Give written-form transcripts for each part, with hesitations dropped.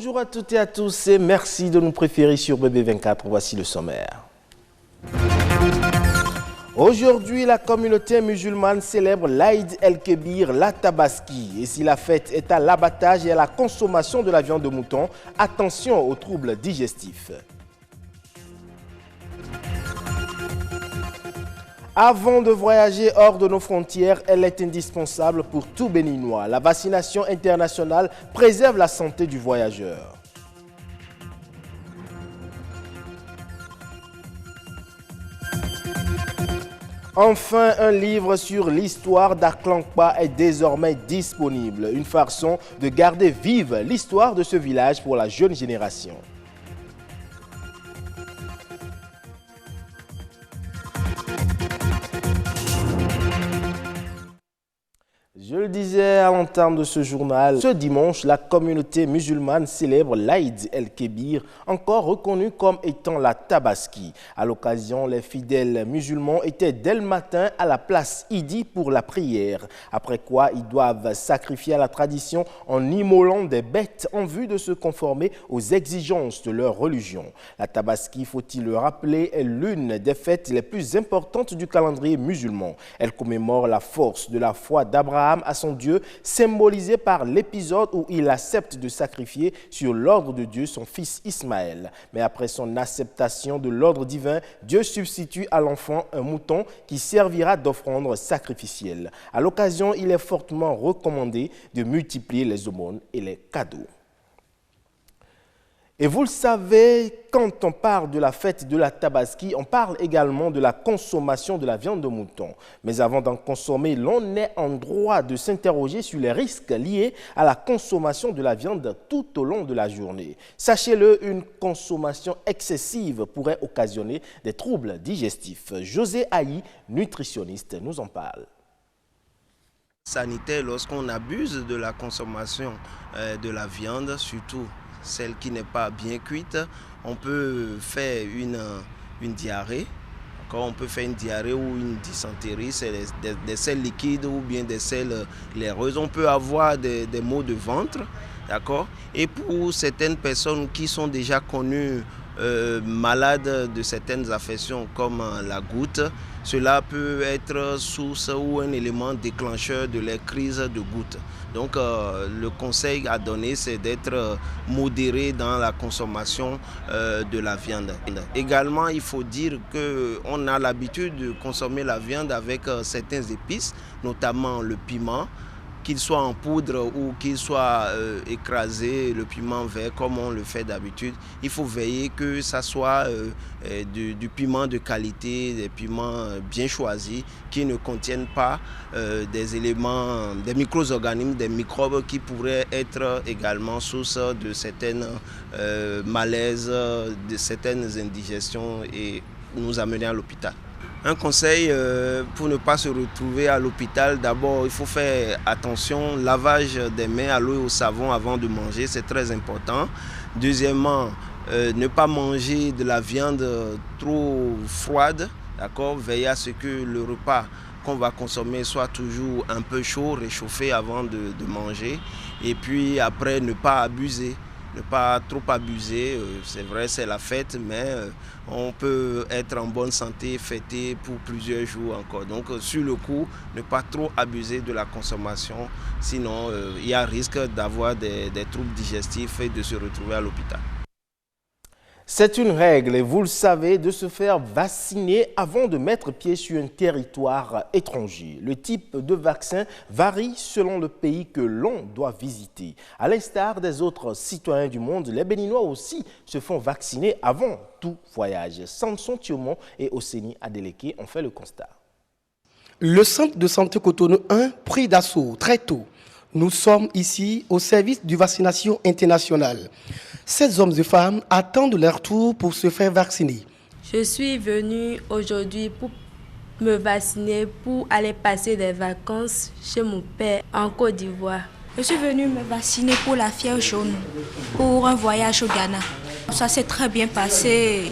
Bonjour à toutes et à tous et merci de nous préférer sur BB24. Voici le sommaire. Aujourd'hui, la communauté musulmane célèbre l'Aïd el-Kébir, la Tabaski. Et si la fête est à l'abattage et à la consommation de la viande de mouton, attention aux troubles digestifs. Avant de voyager hors de nos frontières, elle est indispensable pour tout Béninois. La vaccination internationale préserve la santé du voyageur. Enfin, un livre sur l'histoire d'Aklankpa est désormais disponible. Une façon de garder vive l'histoire de ce village pour la jeune génération. Je le disais à l'entame de ce journal, ce dimanche, la communauté musulmane célèbre l'Aïd el-Kébir, encore reconnu comme étant la Tabaski. À l'occasion, les fidèles musulmans étaient dès le matin à la place Idi pour la prière, après quoi ils doivent sacrifier à la tradition en immolant des bêtes en vue de se conformer aux exigences de leur religion. La Tabaski, faut-il le rappeler, est l'une des fêtes les plus importantes du calendrier musulman. Elle commémore la force de la foi d'Abraham à son Dieu, symbolisé par l'épisode où il accepte de sacrifier sur l'ordre de Dieu son fils Ismaël. Mais après son acceptation de l'ordre divin, Dieu substitue à l'enfant un mouton qui servira d'offrande sacrificielle. À l'occasion, il est fortement recommandé de multiplier les aumônes et les cadeaux. Et vous le savez, quand on parle de la fête de la Tabaski, on parle également de la consommation de la viande de mouton. Mais avant d'en consommer, l'on est en droit de s'interroger sur les risques liés à la consommation de la viande tout au long de la journée. Sachez-le, une consommation excessive pourrait occasionner des troubles digestifs. José Haï, nutritionniste, nous en parle. Sanitaire, lorsqu'on abuse de la consommation de la viande, surtout celle qui n'est pas bien cuite, on peut faire une diarrhée. On peut faire une diarrhée ou une dysenterie, c'est des selles liquides ou bien des selles laireuses. On peut avoir des maux de ventre, d'accord. Et pour certaines personnes qui sont déjà connues malades de certaines affections comme la goutte, cela peut être source ou un élément déclencheur de les crises de goutte. Donc le conseil à donner, c'est d'être modéré dans la consommation de la viande. Également, il faut dire qu'on a l'habitude de consommer la viande avec certains épices, notamment le piment, qu'il soit en poudre ou qu'il soit écrasé, le piment vert comme on le fait d'habitude. Il faut veiller que ça soit du piment de qualité, des piments bien choisis qui ne contiennent pas des éléments, des micro-organismes, des microbes qui pourraient être également source de certaines malaises, de certaines indigestions et nous amener à l'hôpital. Un conseil pour ne pas se retrouver à l'hôpital, d'abord il faut faire attention, lavage des mains à l'eau et au savon avant de manger, c'est très important. Deuxièmement, ne pas manger de la viande trop froide, d'accord, veiller à ce que le repas qu'on va consommer soit toujours un peu chaud, réchauffé avant de manger. Et puis après, ne pas abuser. Ne pas trop abuser, c'est vrai c'est la fête, mais on peut être en bonne santé, fêter pour plusieurs jours encore. Donc sur le coup, ne pas trop abuser de la consommation, sinon il y a risque d'avoir des troubles digestifs et de se retrouver à l'hôpital. C'est une règle, et vous le savez, de se faire vacciner avant de mettre pied sur un territoire étranger. Le type de vaccin varie selon le pays que l'on doit visiter. À l'instar des autres citoyens du monde, les Béninois aussi se font vacciner avant tout voyage. Samson Thiaumont et Oseni Adeleke ont fait le constat. Le centre de santé Cotonou 1 pris d'assaut très tôt. Nous sommes ici au service de vaccination internationale. Ces hommes et femmes attendent leur tour pour se faire vacciner. Je suis venue aujourd'hui pour me vacciner, pour aller passer des vacances chez mon père en Côte d'Ivoire. Je suis venue me vacciner pour la fièvre jaune, pour un voyage au Ghana. Ça s'est très bien passé,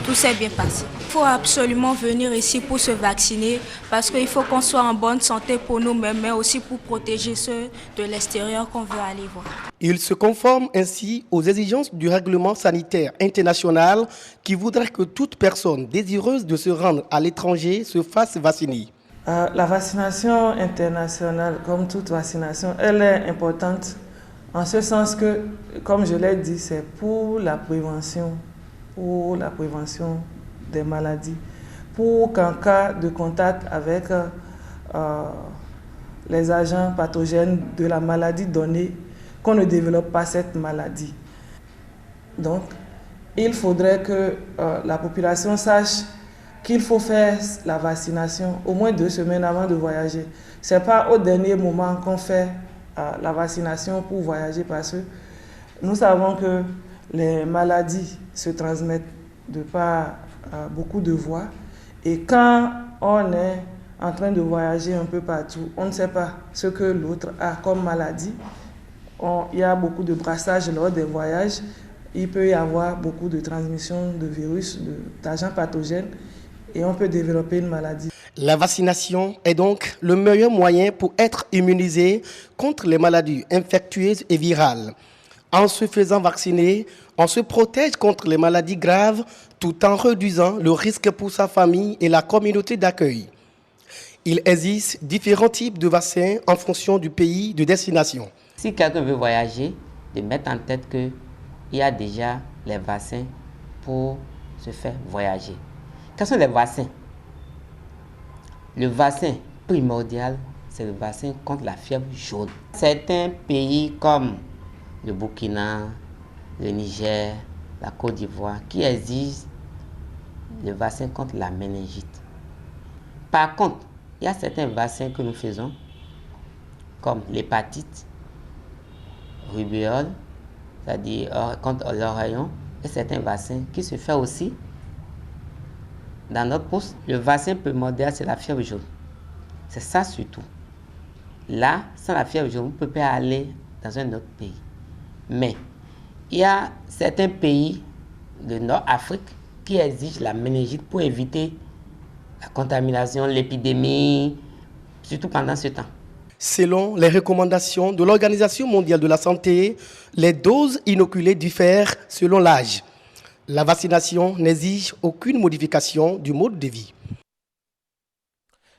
tout s'est bien passé. Il faut absolument venir ici pour se vacciner parce qu'il faut qu'on soit en bonne santé pour nous-mêmes, mais aussi pour protéger ceux de l'extérieur qu'on veut aller voir. Il se conforme ainsi aux exigences du règlement sanitaire international qui voudrait que toute personne désireuse de se rendre à l'étranger se fasse vacciner. La vaccination internationale, comme toute vaccination, elle est importante en ce sens que, comme je l'ai dit, c'est pour la prévention des maladies, pour qu'en cas de contact avec les agents pathogènes de la maladie donnée, qu'on ne développe pas cette maladie. Donc, il faudrait que la population sache qu'il faut faire la vaccination au moins 2 semaines avant de voyager. Ce n'est pas au dernier moment qu'on fait la vaccination pour voyager parce que nous savons que les maladies se transmettent de par beaucoup de voies et quand on est en train de voyager un peu partout, on ne sait pas ce que l'autre a comme maladie. Il y a beaucoup de brassage lors des voyages. Il peut y avoir beaucoup de transmission de virus, d'agents pathogènes et on peut développer une maladie. La vaccination est donc le meilleur moyen pour être immunisé contre les maladies infectieuses et virales. En se faisant vacciner, on se protège contre les maladies graves tout en réduisant le risque pour sa famille et la communauté d'accueil. Il existe différents types de vaccins en fonction du pays de destination. Si quelqu'un veut voyager, de mettre en tête qu'il y a déjà les vaccins pour se faire voyager. Quels sont les vaccins? Le vaccin primordial, c'est le vaccin contre la fièvre jaune. Certains pays comme le Burkina, le Niger, la Côte d'Ivoire, qui exigent le vaccin contre la méningite. Par contre, il y a certains vaccins que nous faisons, comme l'hépatite, rubéole, c'est-à-dire contre l'oreillon, et certains vaccins qui se font aussi dans notre poste. Le vaccin primordial, c'est la fièvre jaune. C'est ça surtout. Là, sans la fièvre jaune, vous ne pouvez pas aller dans un autre pays. Mais il y a certains pays de Nord-Afrique qui exigent la méningite pour éviter la contamination, l'épidémie, surtout pendant ce temps. Selon les recommandations de l'Organisation mondiale de la santé, les doses inoculées diffèrent selon l'âge. La vaccination n'exige aucune modification du mode de vie.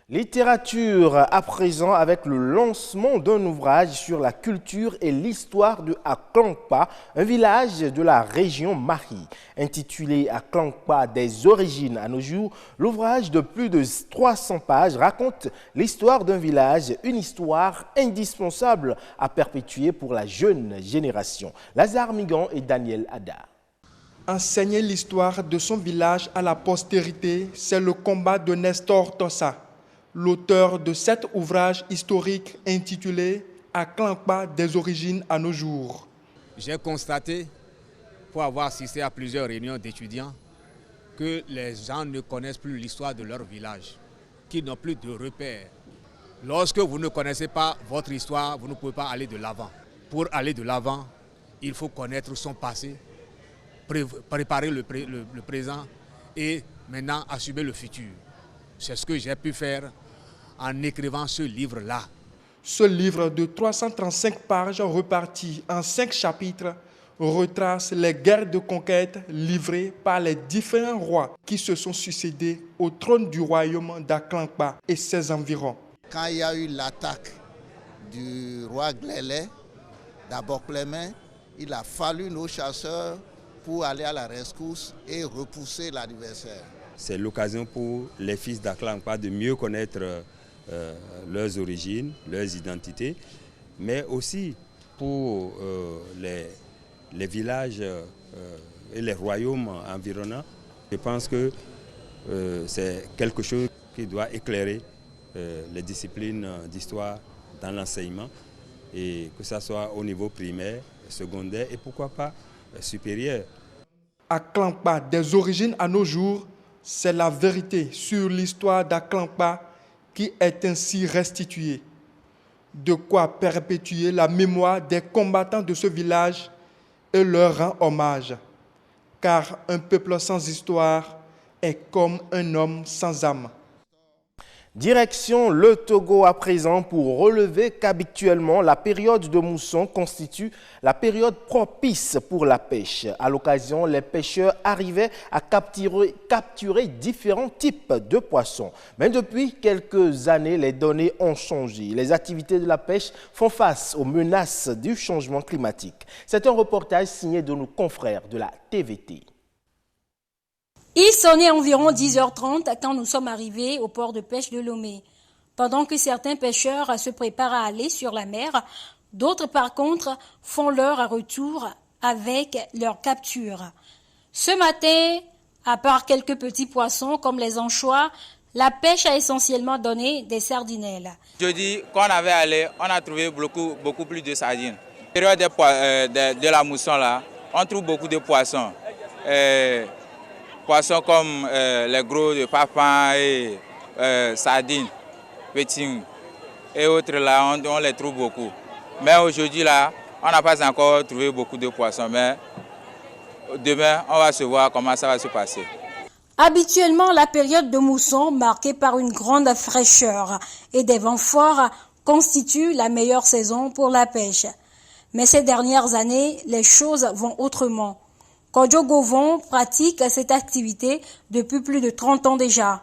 Littérature à présent avec le lancement d'un ouvrage sur la culture et l'histoire de Aklankpa, un village de la région Mahi. Intitulé Aklankpa des origines à nos jours, l'ouvrage de plus de 300 pages raconte l'histoire d'un village, une histoire indispensable à perpétuer pour la jeune génération. Lazare Migan et Daniel Ada. Enseigner l'histoire de son village à la postérité, c'est le combat de Nestor Tossa, l'auteur de cet ouvrage historique intitulé « Aklankpa des origines à nos jours ». J'ai constaté, pour avoir assisté à plusieurs réunions d'étudiants, que les gens ne connaissent plus l'histoire de leur village, qu'ils n'ont plus de repères. Lorsque vous ne connaissez pas votre histoire, vous ne pouvez pas aller de l'avant. Pour aller de l'avant, il faut connaître son passé, préparer le présent et maintenant assumer le futur. C'est ce que j'ai pu faire en écrivant ce livre-là. Ce livre de 335 pages reparti en 5 chapitres retrace les guerres de conquête livrées par les différents rois qui se sont succédés au trône du royaume d'Aklankpa et ses environs. Quand il y a eu l'attaque du roi Glélé, d'abord Clément, il a fallu nos chasseurs pour aller à la rescousse et repousser l'adversaire. C'est l'occasion pour les fils d'Aklankpa de mieux connaître leurs origines, leurs identités, mais aussi pour les villages et les royaumes environnants. Je pense que c'est quelque chose qui doit éclairer les disciplines d'histoire dans l'enseignement, et que ce soit au niveau primaire, secondaire et pourquoi pas supérieur. Aklankpa des origines à nos jours, c'est la vérité sur l'histoire d'Aklankpa qui est ainsi restituée. De quoi perpétuer la mémoire des combattants de ce village et leur rend hommage. Car un peuple sans histoire est comme un homme sans âme. Direction le Togo à présent pour relever qu'habituellement la période de mousson constitue la période propice pour la pêche. À l'occasion, les pêcheurs arrivaient à capturer différents types de poissons. Mais depuis quelques années, les données ont changé. Les activités de la pêche font face aux menaces du changement climatique. C'est un reportage signé de nos confrères de la TVT. Il sonnait environ 10h30 quand nous sommes arrivés au port de pêche de Lomé. Pendant que certains pêcheurs se préparent à aller sur la mer, d'autres par contre font leur retour avec leur capture. Ce matin, à part quelques petits poissons comme les anchois, la pêche a essentiellement donné des sardinelles. Jeudi, quand on avait allé, on a trouvé beaucoup plus de sardines. Période de la mousson là, on trouve beaucoup de poissons. Poissons comme les gros de papin et sardines, petits et autres là, on les trouve beaucoup. Mais aujourd'hui là, on n'a pas encore trouvé beaucoup de poissons. Mais demain, on va se voir comment ça va se passer. Habituellement, la période de mousson, marquée par une grande fraîcheur et des vents forts, constitue la meilleure saison pour la pêche. Mais ces dernières années, les choses vont autrement. Kodjo Govon pratique cette activité depuis plus de 30 ans déjà.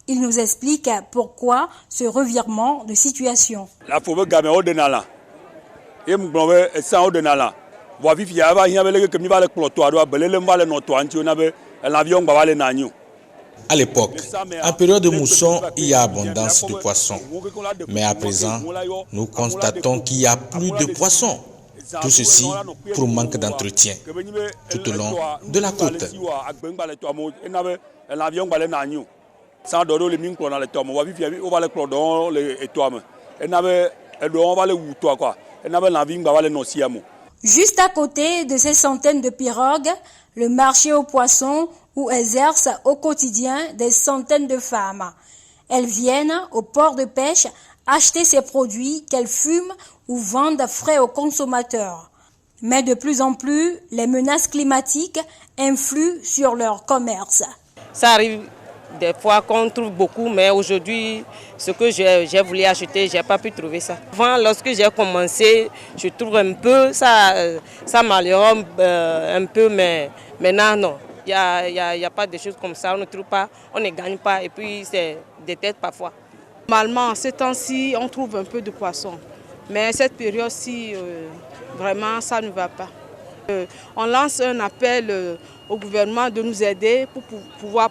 Il nous explique pourquoi ce revirement de situation. La À l'époque, en période de mousson, il y a abondance de poissons. Mais à présent, nous constatons qu'il n'y a plus de poissons. Tout ceci pour manque d'entretien tout au long de la côte. Juste à côté de ces centaines de pirogues, le marché aux poissons où exercent au quotidien des centaines de femmes. Elles viennent au port de pêche acheter ces produits qu'elles fument ou vendent frais aux consommateurs. Mais de plus en plus, les menaces climatiques influent sur leur commerce. Ça arrive des fois qu'on trouve beaucoup, mais aujourd'hui, ce que j'ai voulu acheter, je n'ai pas pu trouver ça. Avant, lorsque j'ai commencé, je trouve un peu, ça m'améliore un peu, mais maintenant, non. Il n'y a pas de choses comme ça, on ne trouve pas, on ne gagne pas, et puis c'est des têtes parfois. Normalement, ces temps-ci, on trouve un peu de poissons. Mais cette période-ci, vraiment, ça ne va pas. On lance un appel au gouvernement de nous aider pour pouvoir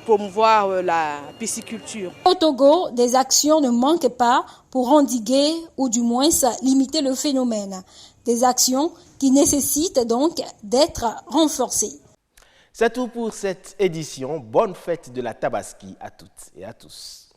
promouvoir la pisciculture. Au Togo, des actions ne manquent pas pour endiguer ou du moins limiter le phénomène. Des actions qui nécessitent donc d'être renforcées. C'est tout pour cette édition. Bonne fête de la Tabaski à toutes et à tous.